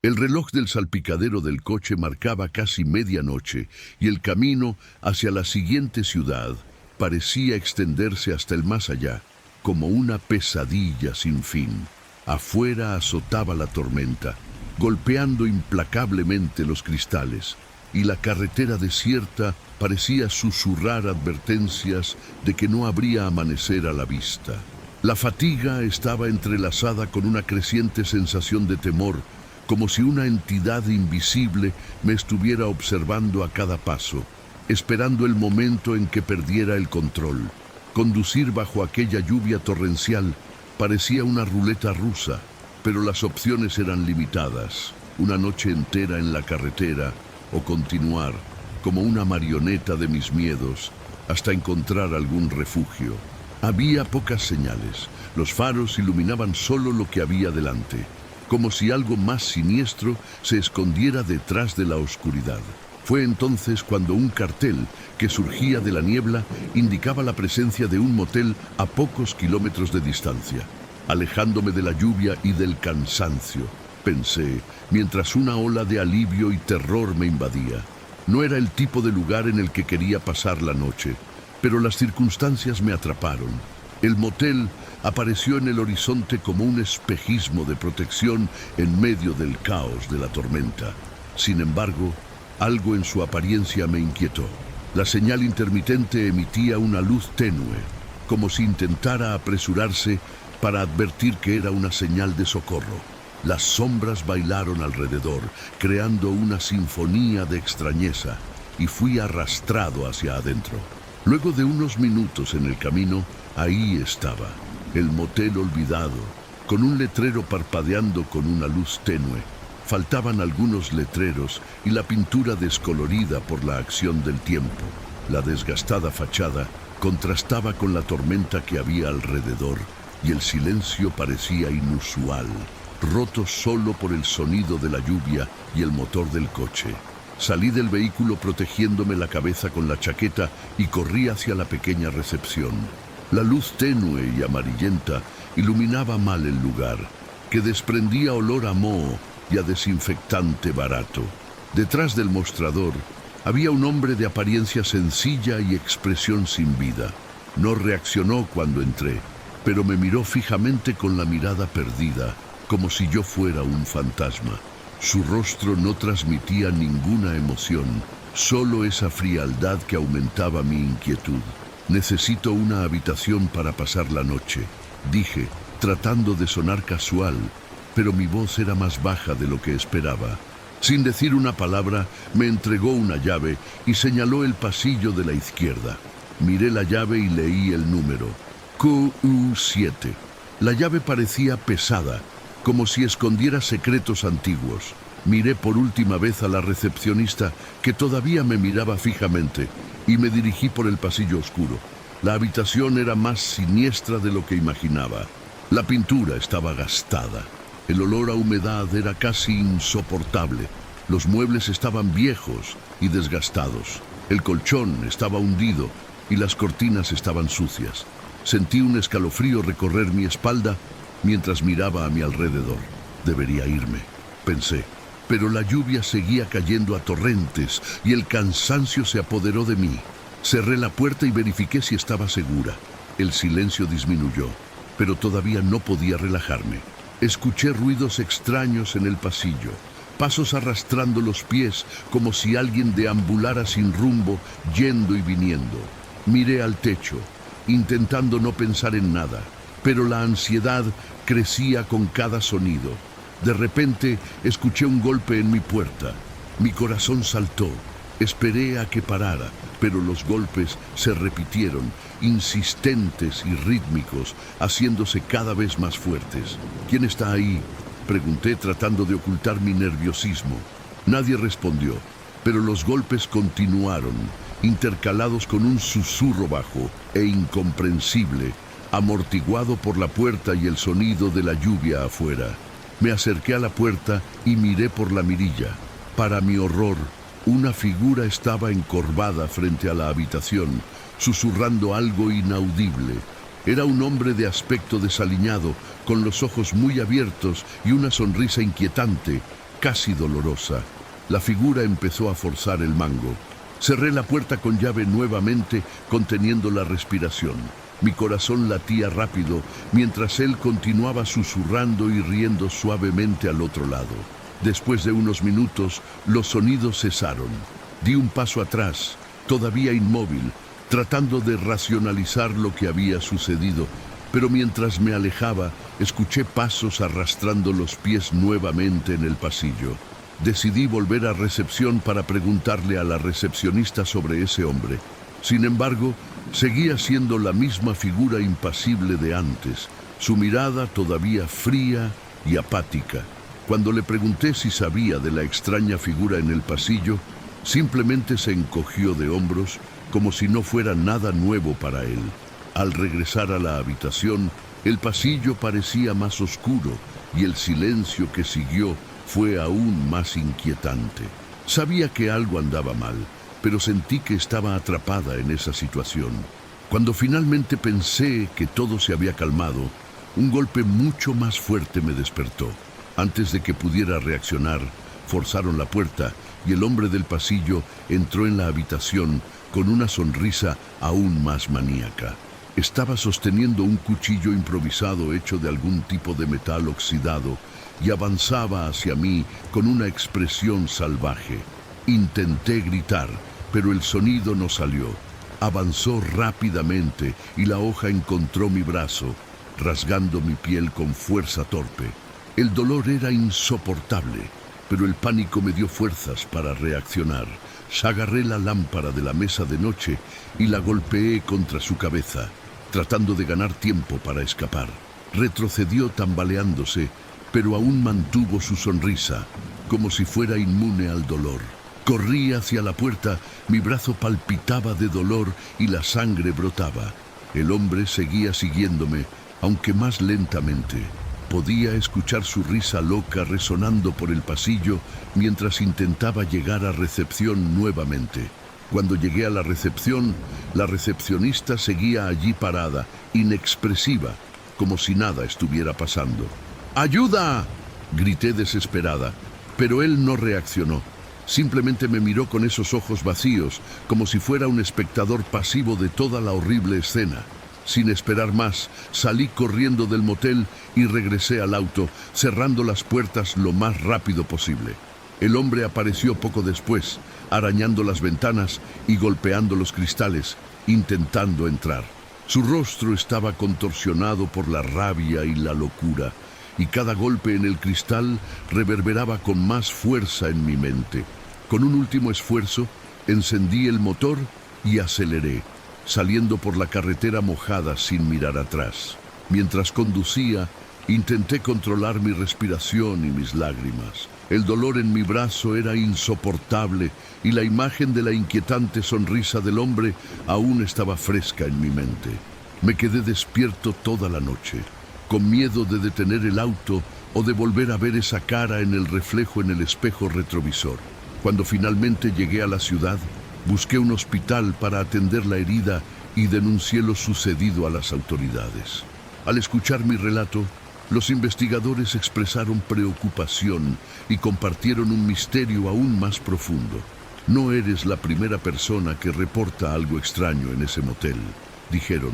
El reloj del salpicadero del coche marcaba casi medianoche y el camino hacia la siguiente ciudad parecía extenderse hasta el más allá, como una pesadilla sin fin. Afuera azotaba la tormenta, golpeando implacablemente los cristales, y la carretera desierta parecía susurrar advertencias de que no habría amanecer a la vista. La fatiga estaba entrelazada con una creciente sensación de temor, como si una entidad invisible me estuviera observando a cada paso, esperando el momento en que perdiera el control. Conducir bajo aquella lluvia torrencial parecía una ruleta rusa, pero las opciones eran limitadas. Una noche entera en la carretera o continuar como una marioneta de mis miedos hasta encontrar algún refugio. Había pocas señales. Los faros iluminaban solo lo que había delante, como si algo más siniestro se escondiera detrás de la oscuridad. Fue entonces cuando un cartel que surgía de la niebla indicaba la presencia de un motel a pocos kilómetros de distancia. Alejándome de la lluvia y del cansancio, pensé, mientras una ola de alivio y terror me invadía. No era el tipo de lugar en el que quería pasar la noche, pero las circunstancias me atraparon. El motel apareció en el horizonte como un espejismo de protección en medio del caos de la tormenta. Sin embargo, algo en su apariencia me inquietó. La señal intermitente emitía una luz tenue, como si intentara apresurarse para advertir que era una señal de socorro. Las sombras bailaron alrededor, creando una sinfonía de extrañeza, y fui arrastrado hacia adentro. Luego de unos minutos en el camino, ahí estaba, el motel olvidado, con un letrero parpadeando con una luz tenue. Faltaban algunos letreros y la pintura descolorida por la acción del tiempo. La desgastada fachada contrastaba con la tormenta que había alrededor y el silencio parecía inusual, roto solo por el sonido de la lluvia y el motor del coche. Salí del vehículo protegiéndome la cabeza con la chaqueta y corrí hacia la pequeña recepción. La luz tenue y amarillenta iluminaba mal el lugar, que desprendía olor a moho y a desinfectante barato. Detrás del mostrador había un hombre de apariencia sencilla y expresión sin vida. No reaccionó cuando entré, pero me miró fijamente con la mirada perdida, como si yo fuera un fantasma. Su rostro no transmitía ninguna emoción, solo esa frialdad que aumentaba mi inquietud. «Necesito una habitación para pasar la noche», dije, tratando de sonar casual, pero mi voz era más baja de lo que esperaba. Sin decir una palabra, me entregó una llave y señaló el pasillo de la izquierda. Miré la llave y leí el número, QU7. La llave parecía pesada, como si escondiera secretos antiguos. Miré por última vez a la recepcionista, que todavía me miraba fijamente, y me dirigí por el pasillo oscuro. La habitación era más siniestra de lo que imaginaba. La pintura estaba gastada. El olor a humedad era casi insoportable. Los muebles estaban viejos y desgastados. El colchón estaba hundido y las cortinas estaban sucias. Sentí un escalofrío recorrer mi espalda mientras miraba a mi alrededor. Debería irme, pensé, pero la lluvia seguía cayendo a torrentes y el cansancio se apoderó de mí. Cerré la puerta y verifiqué si estaba segura. El silencio disminuyó, pero todavía no podía relajarme. Escuché ruidos extraños en el pasillo, pasos arrastrando los pies como si alguien deambulara sin rumbo, yendo y viniendo. Miré al techo, intentando no pensar en nada, pero la ansiedad crecía con cada sonido. De repente escuché un golpe en mi puerta. Mi corazón saltó. Esperé a que parara, pero los golpes se repitieron, insistentes y rítmicos, haciéndose cada vez más fuertes. ¿Quién está ahí?, pregunté, tratando de ocultar mi nerviosismo. Nadie respondió, pero los golpes continuaron, intercalados con un susurro bajo e incomprensible, amortiguado por la puerta y el sonido de la lluvia afuera. Me acerqué a la puerta y miré por la mirilla. Para mi horror, una figura estaba encorvada frente a la habitación, susurrando algo inaudible. Era un hombre de aspecto desaliñado, con los ojos muy abiertos y una sonrisa inquietante, casi dolorosa. La figura empezó a forzar el mango. Cerré la puerta con llave nuevamente, conteniendo la respiración. Mi corazón latía rápido, mientras él continuaba susurrando y riendo suavemente al otro lado. Después de unos minutos, los sonidos cesaron. Di un paso atrás, todavía inmóvil, tratando de racionalizar lo que había sucedido, pero mientras me alejaba, escuché pasos arrastrando los pies nuevamente en el pasillo. Decidí volver a recepción para preguntarle a la recepcionista sobre ese hombre. Sin embargo, seguía siendo la misma figura impasible de antes, su mirada todavía fría y apática. Cuando le pregunté si sabía de la extraña figura en el pasillo, simplemente se encogió de hombros como si no fuera nada nuevo para él. Al regresar a la habitación, el pasillo parecía más oscuro y el silencio que siguió fue aún más inquietante. Sabía que algo andaba mal, pero sentí que estaba atrapada en esa situación. Cuando finalmente pensé que todo se había calmado, un golpe mucho más fuerte me despertó. Antes de que pudiera reaccionar, forzaron la puerta y el hombre del pasillo entró en la habitación con una sonrisa aún más maníaca. Estaba sosteniendo un cuchillo improvisado hecho de algún tipo de metal oxidado y avanzaba hacia mí con una expresión salvaje. Intenté gritar, pero el sonido no salió. Avanzó rápidamente y la hoja encontró mi brazo, rasgando mi piel con fuerza torpe. El dolor era insoportable, pero el pánico me dio fuerzas para reaccionar. Agarré la lámpara de la mesa de noche y la golpeé contra su cabeza, tratando de ganar tiempo para escapar. Retrocedió tambaleándose, pero aún mantuvo su sonrisa, como si fuera inmune al dolor. Corrí hacia la puerta, mi brazo palpitaba de dolor y la sangre brotaba. El hombre seguía siguiéndome, aunque más lentamente. Podía escuchar su risa loca resonando por el pasillo mientras intentaba llegar a recepción nuevamente. Cuando llegué a la recepción, la recepcionista seguía allí parada, inexpresiva, como si nada estuviera pasando. ¡Ayuda!, grité desesperada, pero él no reaccionó. Simplemente me miró con esos ojos vacíos, como si fuera un espectador pasivo de toda la horrible escena. Sin esperar más, salí corriendo del motel y regresé al auto, cerrando las puertas lo más rápido posible. El hombre apareció poco después, arañando las ventanas y golpeando los cristales, intentando entrar. Su rostro estaba contorsionado por la rabia y la locura, y cada golpe en el cristal reverberaba con más fuerza en mi mente. Con un último esfuerzo, encendí el motor y aceleré, saliendo por la carretera mojada sin mirar atrás. Mientras conducía, intenté controlar mi respiración y mis lágrimas. El dolor en mi brazo era insoportable y la imagen de la inquietante sonrisa del hombre aún estaba fresca en mi mente. Me quedé despierto toda la noche, con miedo de detener el auto o de volver a ver esa cara en el reflejo en el espejo retrovisor. Cuando finalmente llegué a la ciudad, busqué un hospital para atender la herida y denuncié lo sucedido a las autoridades. Al escuchar mi relato, los investigadores expresaron preocupación y compartieron un misterio aún más profundo. No eres la primera persona que reporta algo extraño en ese motel, dijeron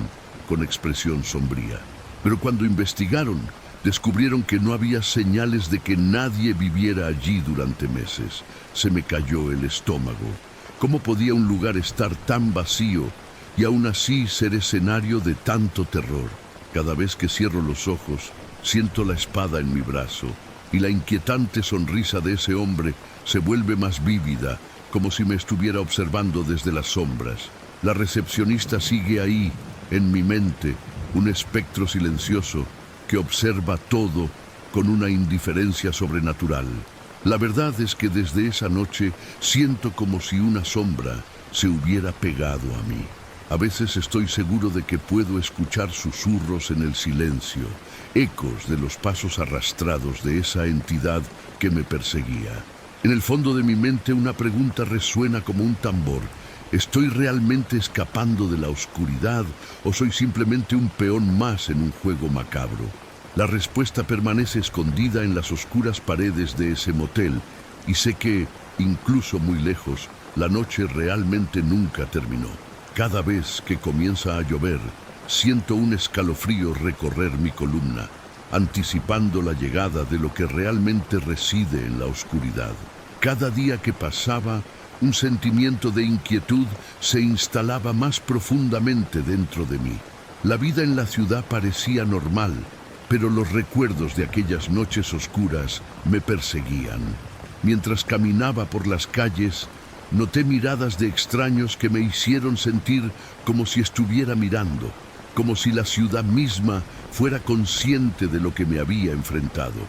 con expresión sombría. Pero cuando investigaron, descubrieron que no había señales de que nadie viviera allí durante meses. Se me cayó el estómago. ¿Cómo podía un lugar estar tan vacío y aún así ser escenario de tanto terror? Cada vez que cierro los ojos, siento la espada en mi brazo y la inquietante sonrisa de ese hombre se vuelve más vívida, como si me estuviera observando desde las sombras. La recepcionista sigue ahí, en mi mente, un espectro silencioso que observa todo con una indiferencia sobrenatural. La verdad es que desde esa noche siento como si una sombra se hubiera pegado a mí. A veces estoy seguro de que puedo escuchar susurros en el silencio, ecos de los pasos arrastrados de esa entidad que me perseguía. En el fondo de mi mente una pregunta resuena como un tambor. ¿Estoy realmente escapando de la oscuridad o soy simplemente un peón más en un juego macabro? La respuesta permanece escondida en las oscuras paredes de ese motel y sé que, incluso muy lejos, la noche realmente nunca terminó. Cada vez que comienza a llover, siento un escalofrío recorrer mi columna, anticipando la llegada de lo que realmente reside en la oscuridad. Cada día que pasaba, un sentimiento de inquietud se instalaba más profundamente dentro de mí. La vida en la ciudad parecía normal, pero los recuerdos de aquellas noches oscuras me perseguían. Mientras caminaba por las calles, noté miradas de extraños que me hicieron sentir como si estuviera mirando, como si la ciudad misma fuera consciente de lo que me había enfrentado.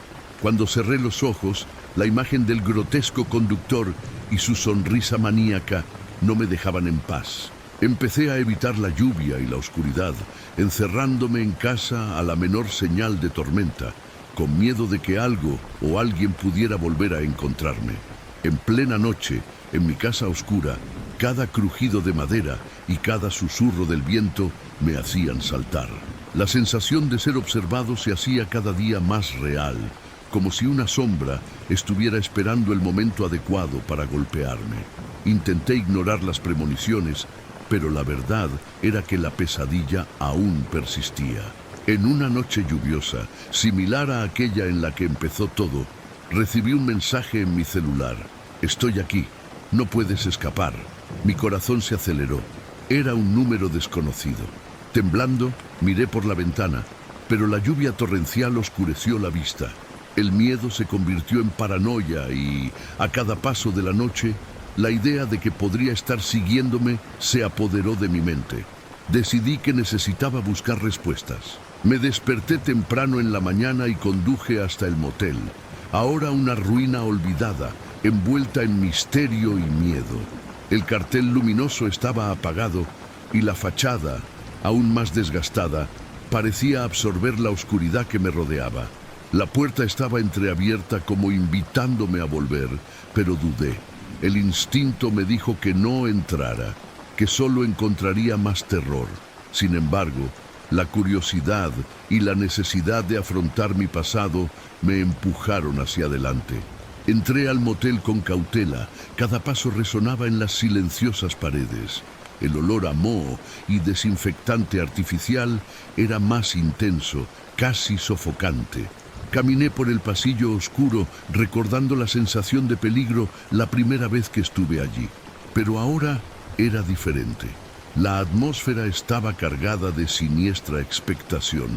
Cuando cerré los ojos, la imagen del grotesco conductor y su sonrisa maníaca no me dejaban en paz. Empecé a evitar la lluvia y la oscuridad, encerrándome en casa a la menor señal de tormenta, con miedo de que algo o alguien pudiera volver a encontrarme. En plena noche, en mi casa oscura, cada crujido de madera y cada susurro del viento me hacían saltar. La sensación de ser observado se hacía cada día más real, como si una sombra estuviera esperando el momento adecuado para golpearme. Intenté ignorar las premoniciones, pero la verdad era que la pesadilla aún persistía. En una noche lluviosa, similar a aquella en la que empezó todo, recibí un mensaje en mi celular. Estoy aquí, no puedes escapar. Mi corazón se aceleró. Era un número desconocido. Temblando, miré por la ventana, pero la lluvia torrencial oscureció la vista. El miedo se convirtió en paranoia y, a cada paso de la noche, la idea de que podría estar siguiéndome se apoderó de mi mente. Decidí que necesitaba buscar respuestas. Me desperté temprano en la mañana y conduje hasta el motel. Ahora una ruina olvidada, envuelta en misterio y miedo. El cartel luminoso estaba apagado y la fachada, aún más desgastada, parecía absorber la oscuridad que me rodeaba. La puerta estaba entreabierta como invitándome a volver, pero dudé. El instinto me dijo que no entrara, que solo encontraría más terror. Sin embargo, la curiosidad y la necesidad de afrontar mi pasado me empujaron hacia adelante. Entré al motel con cautela, cada paso resonaba en las silenciosas paredes. El olor a moho y desinfectante artificial era más intenso, casi sofocante. Caminé por el pasillo oscuro, recordando la sensación de peligro la primera vez que estuve allí. Pero ahora era diferente. La atmósfera estaba cargada de siniestra expectación.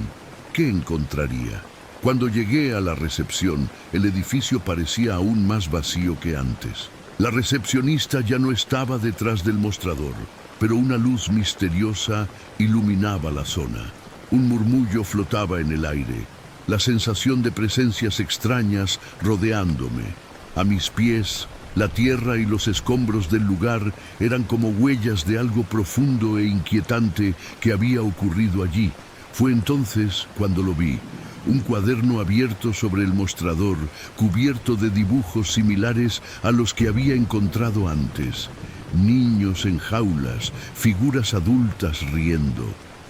¿Qué encontraría? Cuando llegué a la recepción, el edificio parecía aún más vacío que antes. La recepcionista ya no estaba detrás del mostrador, pero una luz misteriosa iluminaba la zona. Un murmullo flotaba en el aire. La sensación de presencias extrañas rodeándome. A mis pies, la tierra y los escombros del lugar eran como huellas de algo profundo e inquietante que había ocurrido allí. Fue entonces cuando lo vi. Un cuaderno abierto sobre el mostrador, cubierto de dibujos similares a los que había encontrado antes. Niños en jaulas, figuras adultas riendo.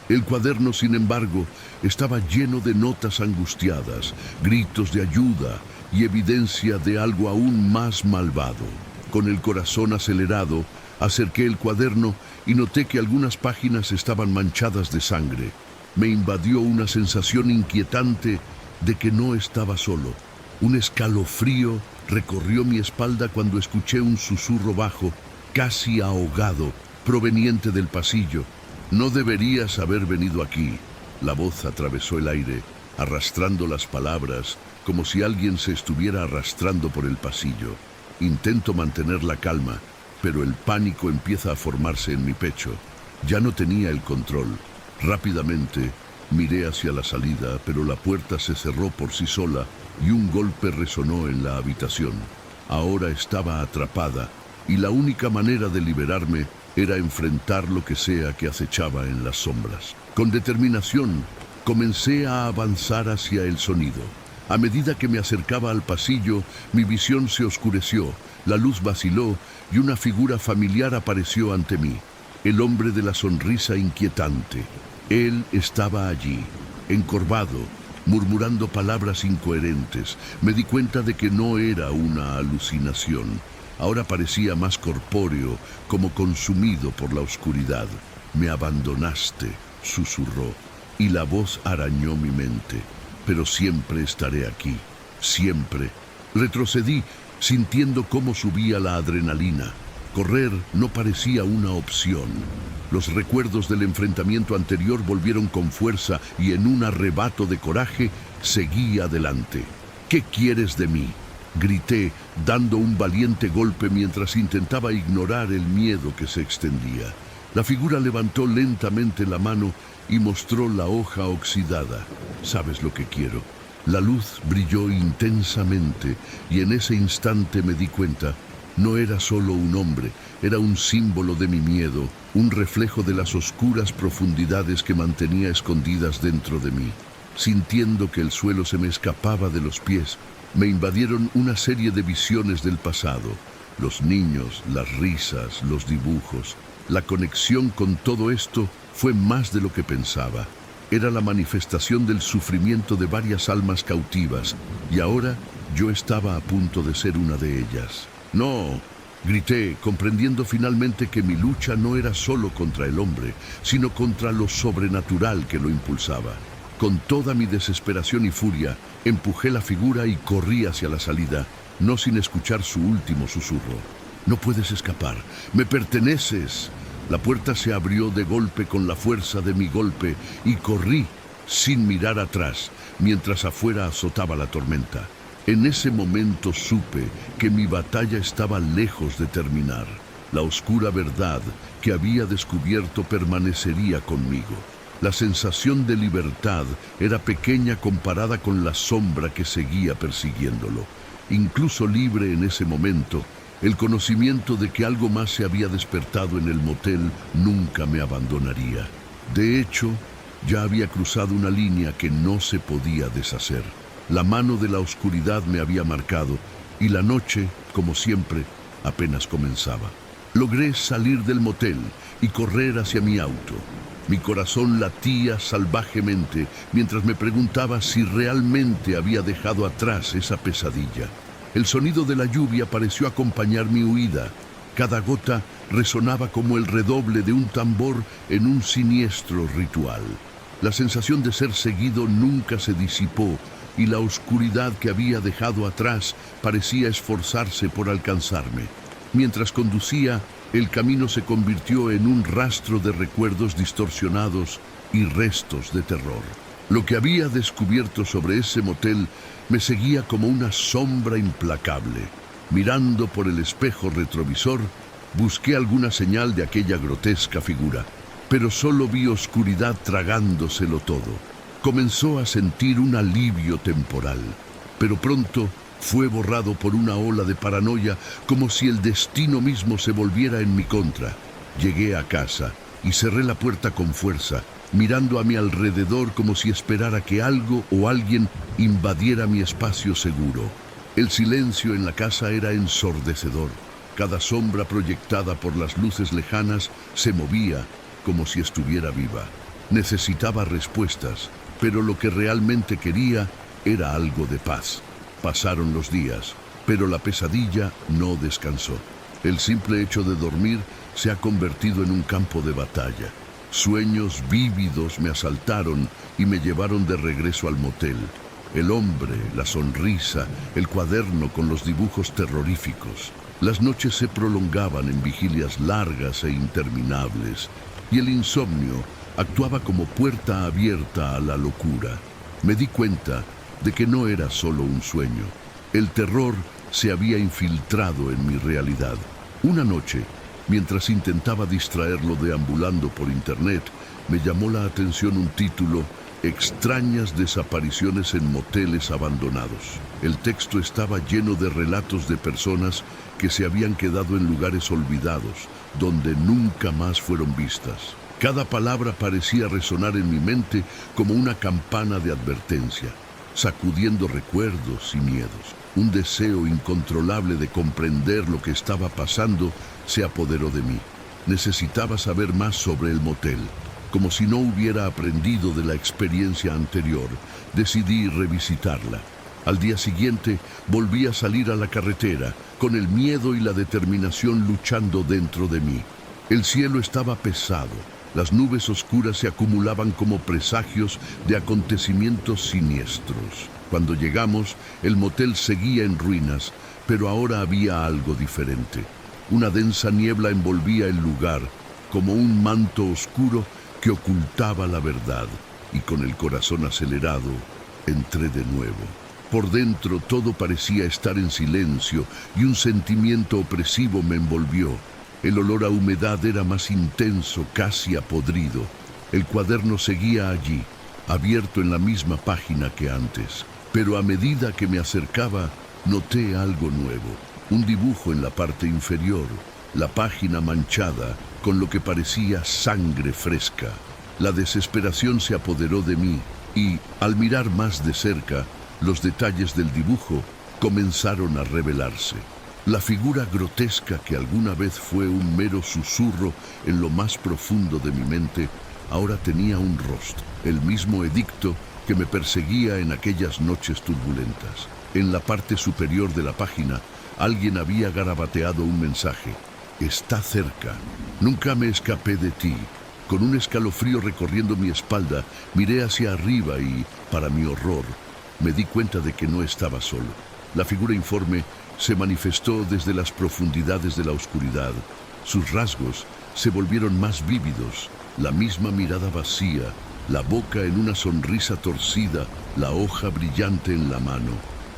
El cuaderno, sin embargo, estaba lleno de notas angustiadas, gritos de ayuda y evidencia de algo aún más malvado. Con el corazón acelerado, acerqué el cuaderno y noté que algunas páginas estaban manchadas de sangre. Me invadió una sensación inquietante de que no estaba solo. Un escalofrío recorrió mi espalda cuando escuché un susurro bajo, casi ahogado, proveniente del pasillo. No deberías haber venido aquí. La voz atravesó el aire, arrastrando las palabras, como si alguien se estuviera arrastrando por el pasillo. Intento mantener la calma, pero el pánico empieza a formarse en mi pecho. Ya no tenía el control. Rápidamente miré hacia la salida, pero la puerta se cerró por sí sola y un golpe resonó en la habitación. Ahora estaba atrapada y la única manera de liberarme era enfrentar lo que sea que acechaba en las sombras. Con determinación, comencé a avanzar hacia el sonido. A medida que me acercaba al pasillo, mi visión se oscureció, la luz vaciló y una figura familiar apareció ante mí. El hombre de la sonrisa inquietante. Él estaba allí, encorvado, murmurando palabras incoherentes. Me di cuenta de que no era una alucinación. Ahora parecía más corpóreo, como consumido por la oscuridad. «Me abandonaste», susurró, y la voz arañó mi mente. «Pero siempre estaré aquí, siempre». Retrocedí, sintiendo cómo subía la adrenalina. Correr no parecía una opción. Los recuerdos del enfrentamiento anterior volvieron con fuerza y en un arrebato de coraje seguí adelante. «¿Qué quieres de mí?», grité, dando un valiente golpe mientras intentaba ignorar el miedo que se extendía. La figura levantó lentamente la mano y mostró la hoja oxidada. «¿Sabes lo que quiero?». La luz brilló intensamente y en ese instante me di cuenta. No era solo un hombre, era un símbolo de mi miedo, un reflejo de las oscuras profundidades que mantenía escondidas dentro de mí. Sintiendo que el suelo se me escapaba de los pies, me invadieron una serie de visiones del pasado. Los niños, las risas, los dibujos. La conexión con todo esto fue más de lo que pensaba. Era la manifestación del sufrimiento de varias almas cautivas, y ahora yo estaba a punto de ser una de ellas. «No», grité, comprendiendo finalmente que mi lucha no era solo contra el hombre, sino contra lo sobrenatural que lo impulsaba. Con toda mi desesperación y furia, empujé la figura y corrí hacia la salida, no sin escuchar su último susurro. «No puedes escapar, me perteneces». La puerta se abrió de golpe con la fuerza de mi golpe y corrí sin mirar atrás, mientras afuera azotaba la tormenta. En ese momento supe que mi batalla estaba lejos de terminar. La oscura verdad que había descubierto permanecería conmigo. La sensación de libertad era pequeña comparada con la sombra que seguía persiguiéndolo. Incluso libre en ese momento, el conocimiento de que algo más se había despertado en el motel nunca me abandonaría. De hecho, ya había cruzado una línea que no se podía deshacer. La mano de la oscuridad me había marcado y la noche, como siempre, apenas comenzaba. Logré salir del motel y correr hacia mi auto. Mi corazón latía salvajemente mientras me preguntaba si realmente había dejado atrás esa pesadilla. El sonido de la lluvia pareció acompañar mi huida. Cada gota resonaba como el redoble de un tambor en un siniestro ritual. La sensación de ser seguido nunca se disipó y la oscuridad que había dejado atrás parecía esforzarse por alcanzarme. Mientras conducía, el camino se convirtió en un rastro de recuerdos distorsionados y restos de terror. Lo que había descubierto sobre ese motel me seguía como una sombra implacable. Mirando por el espejo retrovisor, busqué alguna señal de aquella grotesca figura, pero solo vi oscuridad tragándoselo todo. Comenzó a sentir un alivio temporal, pero pronto fue borrado por una ola de paranoia, como si el destino mismo se volviera en mi contra. Llegué a casa y cerré la puerta con fuerza, mirando a mi alrededor como si esperara que algo o alguien invadiera mi espacio seguro. El silencio en la casa era ensordecedor. Cada sombra proyectada por las luces lejanas se movía como si estuviera viva. Necesitaba respuestas, pero lo que realmente quería era algo de paz. Pasaron los días, pero la pesadilla no descansó. El simple hecho de dormir se ha convertido en un campo de batalla. Sueños vívidos me asaltaron y me llevaron de regreso al motel. El hombre, la sonrisa, el cuaderno con los dibujos terroríficos. Las noches se prolongaban en vigilias largas e interminables, y el insomnio actuaba como puerta abierta a la locura. Me di cuenta de que no era solo un sueño. El terror se había infiltrado en mi realidad. Una noche, mientras intentaba distraerlo deambulando por internet, me llamó la atención un título: Extrañas desapariciones en moteles abandonados. El texto estaba lleno de relatos de personas que se habían quedado en lugares olvidados, donde nunca más fueron vistas. Cada palabra parecía resonar en mi mente como una campana de advertencia, sacudiendo recuerdos y miedos. Un deseo incontrolable de comprender lo que estaba pasando se apoderó de mí. Necesitaba saber más sobre el motel, Como si no hubiera aprendido de la experiencia anterior, decidí revisitarla. Al día siguiente volví a salir a la carretera, con el miedo y la determinación luchando dentro de mí. El cielo estaba pesado, las nubes oscuras se acumulaban como presagios de acontecimientos siniestros. Cuando llegamos, el motel seguía en ruinas, pero ahora había algo diferente. Una densa niebla envolvía el lugar, como un manto oscuro que ocultaba la verdad, y con el corazón acelerado, entré de nuevo. Por dentro todo parecía estar en silencio y un sentimiento opresivo me envolvió. El olor a humedad era más intenso, casi a podrido. El cuaderno seguía allí, abierto en la misma página que antes. Pero a medida que me acercaba, noté algo nuevo. Un dibujo en la parte inferior, la página manchada con lo que parecía sangre fresca. La desesperación se apoderó de mí y, al mirar más de cerca, los detalles del dibujo comenzaron a revelarse. La figura grotesca que alguna vez fue un mero susurro en lo más profundo de mi mente, ahora tenía un rostro, el mismo edicto que me perseguía en aquellas noches turbulentas. En la parte superior de la página, alguien había garabateado un mensaje. Está cerca. Nunca me escapé de ti. Con un escalofrío recorriendo mi espalda, miré hacia arriba y, para mi horror, me di cuenta de que no estaba solo. La figura informe se manifestó desde las profundidades de la oscuridad. Sus rasgos se volvieron más vívidos, la misma mirada vacía, la boca en una sonrisa torcida, la hoja brillante en la mano.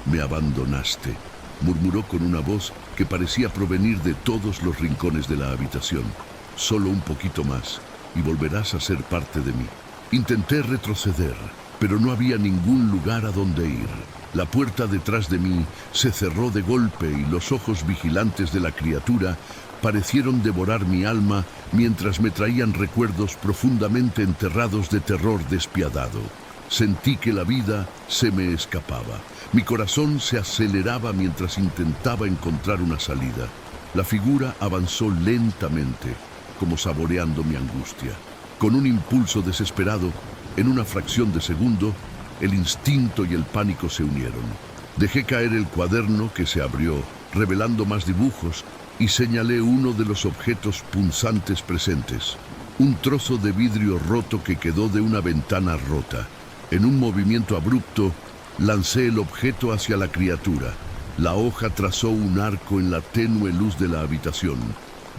Me abandonaste, murmuró con una voz que parecía provenir de todos los rincones de la habitación. Solo un poquito más, y volverás a ser parte de mí. Intenté retroceder, pero no había ningún lugar a donde ir. La puerta detrás de mí se cerró de golpe y los ojos vigilantes de la criatura parecieron devorar mi alma mientras me traían recuerdos profundamente enterrados de terror despiadado. Sentí que la vida se me escapaba. Mi corazón se aceleraba mientras intentaba encontrar una salida. La figura avanzó lentamente, como saboreando mi angustia. Con un impulso desesperado, en una fracción de segundo, el instinto y el pánico se unieron. Dejé caer el cuaderno que se abrió, revelando más dibujos, y señalé uno de los objetos punzantes presentes. Un trozo de vidrio roto que quedó de una ventana rota. En un movimiento abrupto, lancé el objeto hacia la criatura. La hoja trazó un arco en la tenue luz de la habitación.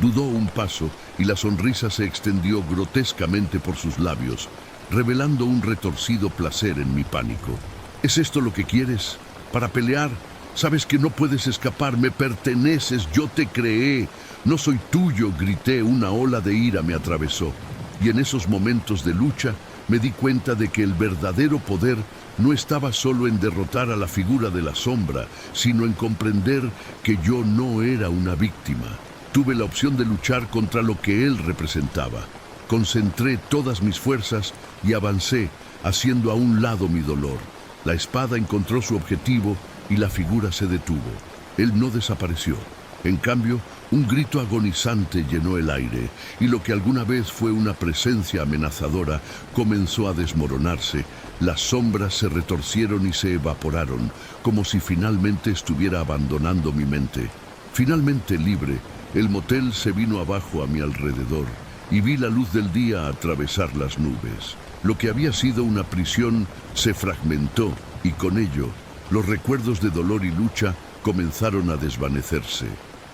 Dudó un paso y la sonrisa se extendió grotescamente por sus labios, revelando un retorcido placer en mi pánico. ¿Es esto lo que quieres? ¿Para pelear? Sabes que no puedes escapar, me perteneces, yo te creé. No soy tuyo, grité, una ola de ira me atravesó. Y en esos momentos de lucha me di cuenta de que el verdadero poder no estaba solo en derrotar a la figura de la sombra, sino en comprender que yo no era una víctima. Tuve la opción de luchar contra lo que él representaba. Concentré todas mis fuerzas y avancé, haciendo a un lado mi dolor. La espada encontró su objetivo y la figura se detuvo. Él no desapareció. En cambio, un grito agonizante llenó el aire, y lo que alguna vez fue una presencia amenazadora comenzó a desmoronarse. Las sombras se retorcieron y se evaporaron, como si finalmente estuviera abandonando mi mente. Finalmente libre, el motel se vino abajo a mi alrededor, y vi la luz del día atravesar las nubes. Lo que había sido una prisión se fragmentó, y con ello, los recuerdos de dolor y lucha comenzaron a desvanecerse.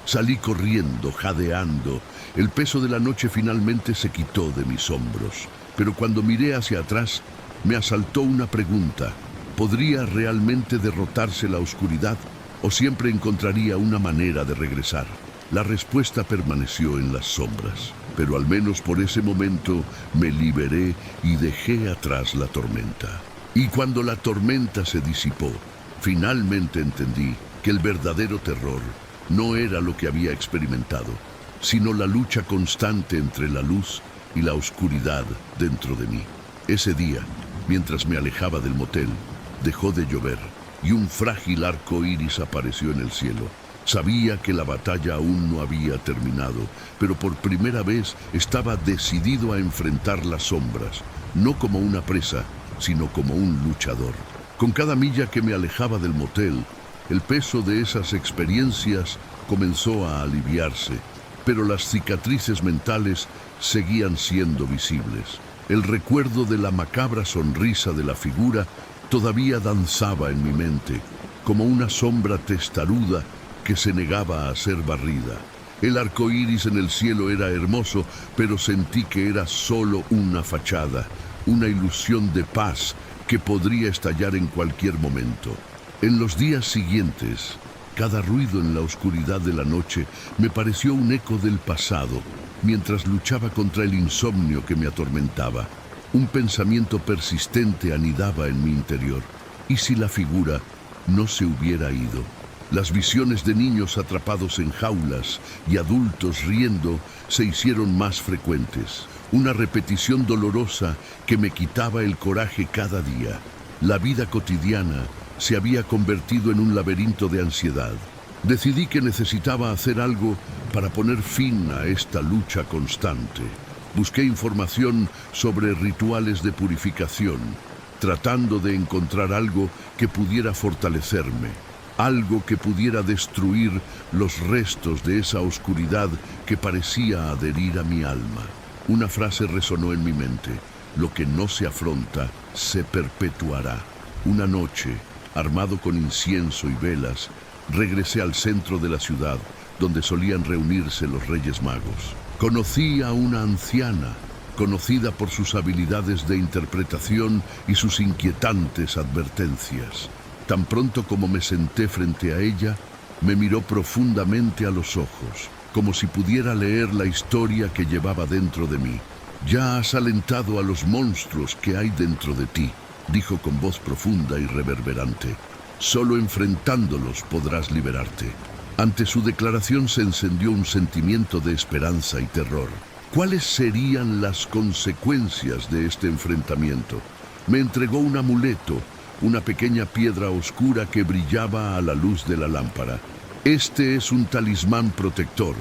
Salí corriendo, jadeando. El peso de la noche finalmente se quitó de mis hombros. Pero cuando miré hacia atrás, me asaltó una pregunta. ¿Podría realmente derrotarse la oscuridad o siempre encontraría una manera de regresar? La respuesta permaneció en las sombras, pero al menos por ese momento me liberé y dejé atrás la tormenta. Y cuando la tormenta se disipó, finalmente entendí que el verdadero terror no era lo que había experimentado, sino la lucha constante entre la luz y la oscuridad dentro de mí. Ese día, mientras me alejaba del motel, dejó de llover y un frágil arco iris apareció en el cielo. Sabía que la batalla aún no había terminado, pero por primera vez estaba decidido a enfrentar las sombras, no como una presa, sino como un luchador. Con cada milla que me alejaba del motel, el peso de esas experiencias comenzó a aliviarse, pero las cicatrices mentales seguían siendo visibles. El recuerdo de la macabra sonrisa de la figura todavía danzaba en mi mente, como una sombra testaruda que se negaba a ser barrida. El arco iris en el cielo era hermoso, pero sentí que era solo una fachada, una ilusión de paz que podría estallar en cualquier momento. En los días siguientes, cada ruido en la oscuridad de la noche me pareció un eco del pasado, mientras luchaba contra el insomnio que me atormentaba. Un pensamiento persistente anidaba en mi interior. ¿Y si la figura no se hubiera ido? Las visiones de niños atrapados en jaulas y adultos riendo se hicieron más frecuentes. Una repetición dolorosa que me quitaba el coraje cada día. La vida cotidiana se había convertido en un laberinto de ansiedad. Decidí que necesitaba hacer algo para poner fin a esta lucha constante. Busqué información sobre rituales de purificación, tratando de encontrar algo que pudiera fortalecerme, algo que pudiera destruir los restos de esa oscuridad que parecía adherir a mi alma. Una frase resonó en mi mente: lo que no se afronta se perpetuará. Una noche, armado con incienso y velas, regresé al centro de la ciudad, donde solían reunirse los Reyes Magos. Conocí a una anciana, conocida por sus habilidades de interpretación y sus inquietantes advertencias. Tan pronto como me senté frente a ella, me miró profundamente a los ojos, como si pudiera leer la historia que llevaba dentro de mí. «Ya has alentado a los monstruos que hay dentro de ti», dijo con voz profunda y reverberante. «Solo enfrentándolos podrás liberarte». Ante su declaración se encendió un sentimiento de esperanza y terror. ¿Cuáles serían las consecuencias de este enfrentamiento? Me entregó un amuleto, una pequeña piedra oscura que brillaba a la luz de la lámpara. «Este es un talismán protector.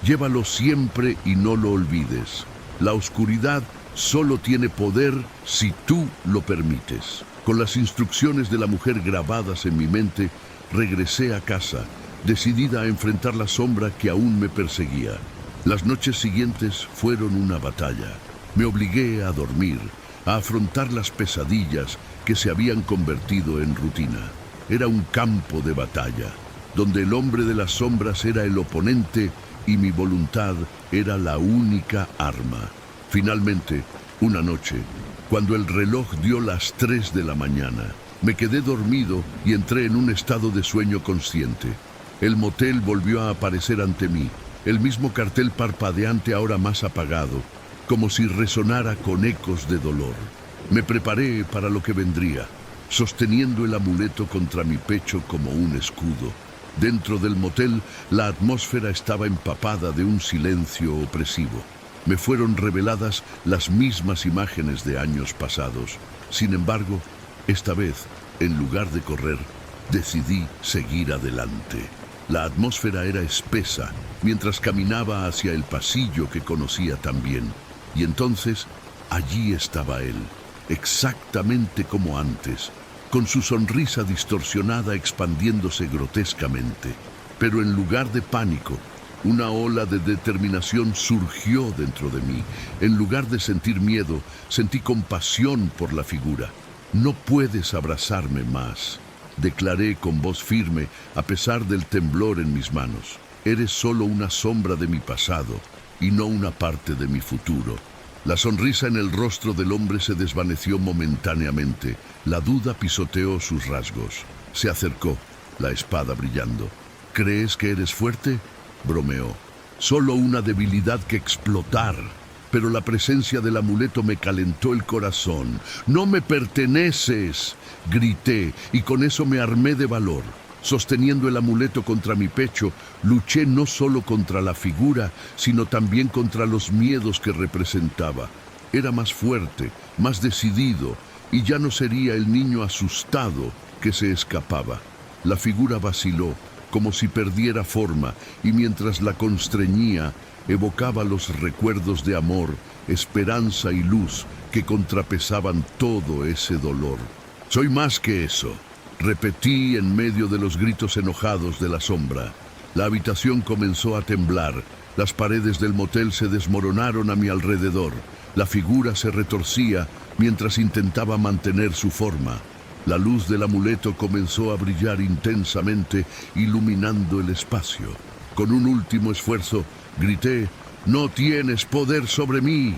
Llévalo siempre y no lo olvides. La oscuridad solo tiene poder si tú lo permites». Con las instrucciones de la mujer grabadas en mi mente, regresé a casa, decidida a enfrentar la sombra que aún me perseguía. Las noches siguientes fueron una batalla. Me obligué a dormir, a afrontar las pesadillas que se habían convertido en rutina. Era un campo de batalla, donde el hombre de las sombras era el oponente y mi voluntad era la única arma. Finalmente, una noche, cuando el reloj dio las 3 de la mañana, me quedé dormido y entré en un estado de sueño consciente. El motel volvió a aparecer ante mí, el mismo cartel parpadeante ahora más apagado, como si resonara con ecos de dolor. Me preparé para lo que vendría, sosteniendo el amuleto contra mi pecho como un escudo. Dentro del motel, la atmósfera estaba empapada de un silencio opresivo. Me fueron reveladas las mismas imágenes de años pasados. Sin embargo, esta vez, en lugar de correr, decidí seguir adelante. La atmósfera era espesa mientras caminaba hacia el pasillo que conocía tan bien. Y entonces, allí estaba él, exactamente como antes, con su sonrisa distorsionada expandiéndose grotescamente. Pero en lugar de pánico, una ola de determinación surgió dentro de mí. En lugar de sentir miedo, sentí compasión por la figura. «No puedes abrazarme más», declaré con voz firme, a pesar del temblor en mis manos. «Eres solo una sombra de mi pasado y no una parte de mi futuro». La sonrisa en el rostro del hombre se desvaneció momentáneamente. La duda pisoteó sus rasgos. Se acercó, la espada brillando. «¿Crees que eres fuerte?», bromeó. «Solo una debilidad que explotar». Pero la presencia del amuleto me calentó el corazón. «¡No me perteneces!», grité, y con eso me armé de valor. Sosteniendo el amuleto contra mi pecho, luché no solo contra la figura, sino también contra los miedos que representaba. Era más fuerte, más decidido, y ya no sería el niño asustado que se escapaba. La figura vaciló, como si perdiera forma, y mientras la constreñía, evocaba los recuerdos de amor, esperanza y luz que contrapesaban todo ese dolor. «Soy más que eso», repetí en medio de los gritos enojados de la sombra. La habitación comenzó a temblar, las paredes del motel se desmoronaron a mi alrededor, la figura se retorcía mientras intentaba mantener su forma. La luz del amuleto comenzó a brillar intensamente, iluminando el espacio. Con un último esfuerzo, grité: «¡No tienes poder sobre mí!».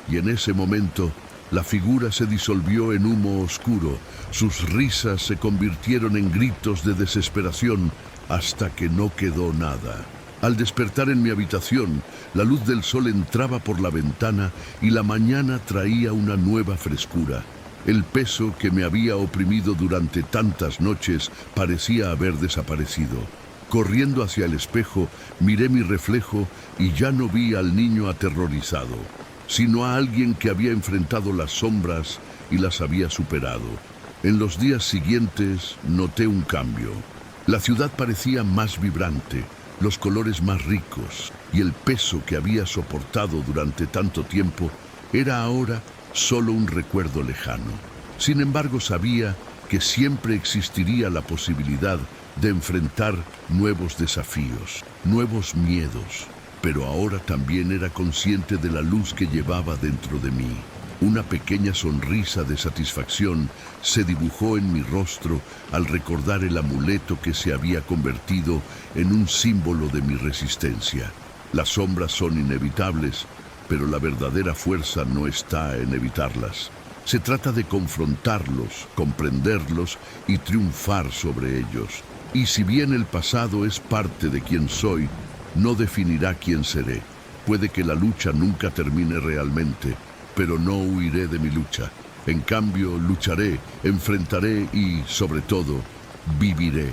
Y en ese momento, la figura se disolvió en humo oscuro. Sus risas se convirtieron en gritos de desesperación hasta que no quedó nada. Al despertar en mi habitación, la luz del sol entraba por la ventana y la mañana traía una nueva frescura. El peso que me había oprimido durante tantas noches parecía haber desaparecido. Corriendo hacia el espejo, miré mi reflejo y ya no vi al niño aterrorizado, sino a alguien que había enfrentado las sombras y las había superado. En los días siguientes noté un cambio. La ciudad parecía más vibrante, los colores más ricos, y el peso que había soportado durante tanto tiempo era ahora solo un recuerdo lejano. Sin embargo, sabía que siempre existiría la posibilidad de enfrentar nuevos desafíos, nuevos miedos, pero ahora también era consciente de la luz que llevaba dentro de mí. Una pequeña sonrisa de satisfacción se dibujó en mi rostro al recordar el amuleto que se había convertido en un símbolo de mi resistencia. Las sombras son inevitables, pero la verdadera fuerza no está en evitarlas. Se trata de confrontarlos, comprenderlos y triunfar sobre ellos. Y si bien el pasado es parte de quien soy, no definirá quién seré. Puede que la lucha nunca termine realmente, pero no huiré de mi lucha. En cambio, lucharé, enfrentaré y, sobre todo, viviré.